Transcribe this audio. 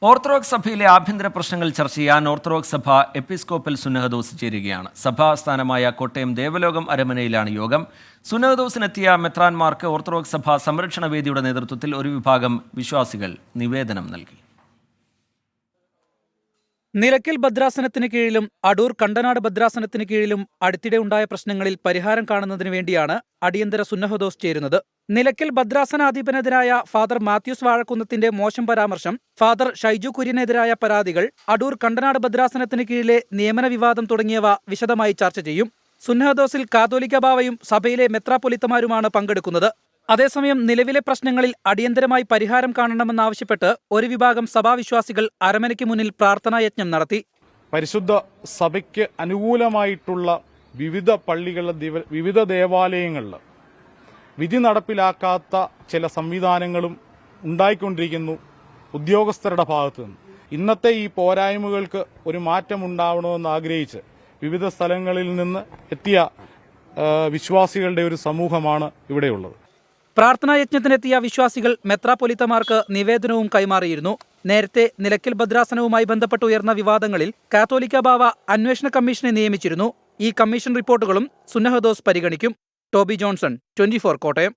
Orthodox സഭയിലെ ആഭ്യന്തര പ്രശ്നങ്ങൾ ചർച്ച ചെയ്യാൻ ഓർത്തഡോക്സ് സഭ എപ്പിസ്കോപ്പൽ സുന്നഹദോസ് ചേരുകയാണ്. സഭാസ്ഥാനമായ കോട്ടയം ദേവലോകം അരമനയിലാണ് യോഗം. സുന്നഹദോസിനെത്തിയ മെത്രാൻമാർക്ക് ഓർത്തഡോക്സ് സഭ സംരക്ഷണ വേദിയുടെ നേതൃത്വത്തിൽ ഒരു വിഭാഗം വിശ്വാസികൾ നിവേദനം നൽകി. നിലയ്ക്കൽ ഭദ്രാസനത്തിന് കീഴിലും അടൂർ കണ്ടനാട് ഭദ്രാസനത്തിന് കീഴിലും അടുത്തിടെ ഉണ്ടായ പ്രശ്നങ്ങളിൽ പരിഹാരം കാണുന്നതിന് വേണ്ടിയാണ് അടിയന്തര സുന്നഹദോസ് ചേരുന്നത്. നിലയ്ക്കൽ ഭദ്രാസനാധിപനെതിരായ ഫാദർ മാത്യൂസ് വാഴക്കുന്നത്തിന്റെ മോശം പരാമർശം, ഫാദർ ഷൈജു കുര്യനെതിരായ പരാതികൾ, അടൂർ കണ്ടനാട് ഭദ്രാസനത്തിന് കീഴിലെ നിയമന വിവാദം തുടങ്ങിയവ വിശദമായി ചർച്ച ചെയ്യും. സുന്നഹദോസിൽ കാതോലിക്ക ബാവയും സഭയിലെ മെത്രാപ്പൊലീത്തമാരുമാണ് പങ്കെടുക്കുന്നത്. അതേസമയം നിലവിലെ പ്രശ്നങ്ങളിൽ അടിയന്തരമായി പരിഹാരം കാണണമെന്നാവശ്യപ്പെട്ട് ഒരു വിഭാഗം സഭാവിശ്വാസികൾ അരമനയ്ക്ക് മുന്നിൽ പ്രാർത്ഥനായജ്ഞം നടത്തി. പരിശുദ്ധ സഭയ്ക്ക് അനുകൂലമായിട്ടുള്ള വിവിധ പള്ളികളിലെ വിവിധ ദേവാലയങ്ങളിൽ വിധി നടപ്പിലാക്കാത്ത ചില സംവിധാനങ്ങളും ഉണ്ടായിക്കൊണ്ടിരിക്കുന്നു ഉദ്യോഗസ്ഥരുടെ ഭാഗത്തു നിന്ന്. ഇന്നത്തെ ഈ പോരായ്മകൾക്ക് ഒരു മാറ്റം ഉണ്ടാവണമെന്ന് ആഗ്രഹിച്ച് വിവിധ സ്ഥലങ്ങളിൽ നിന്ന് എത്തിയ വിശ്വാസികളുടെ ഒരു സമൂഹമാണ് ഇവിടെയുള്ളത്. പ്രാർത്ഥനായജ്ഞത്തിനെത്തിയ വിശ്വാസികൾ മെത്രാപ്പൊലീത്തമാർക്ക് നിവേദനവും കൈമാറിയിരുന്നു. നേരത്തെ നിലയ്ക്കൽ ഭദ്രാസനവുമായി ബന്ധപ്പെട്ട് ഉയർന്ന വിവാദങ്ങളിൽ കാത്തോലിക്ക ബാവ അന്വേഷണ കമ്മീഷനെ നിയമിച്ചിരുന്നു. ഈ കമ്മീഷൻ റിപ്പോർട്ടുകളും സുന്നഹദോസ് പരിഗണിക്കും. Toby Johnson, 24 Kottayam.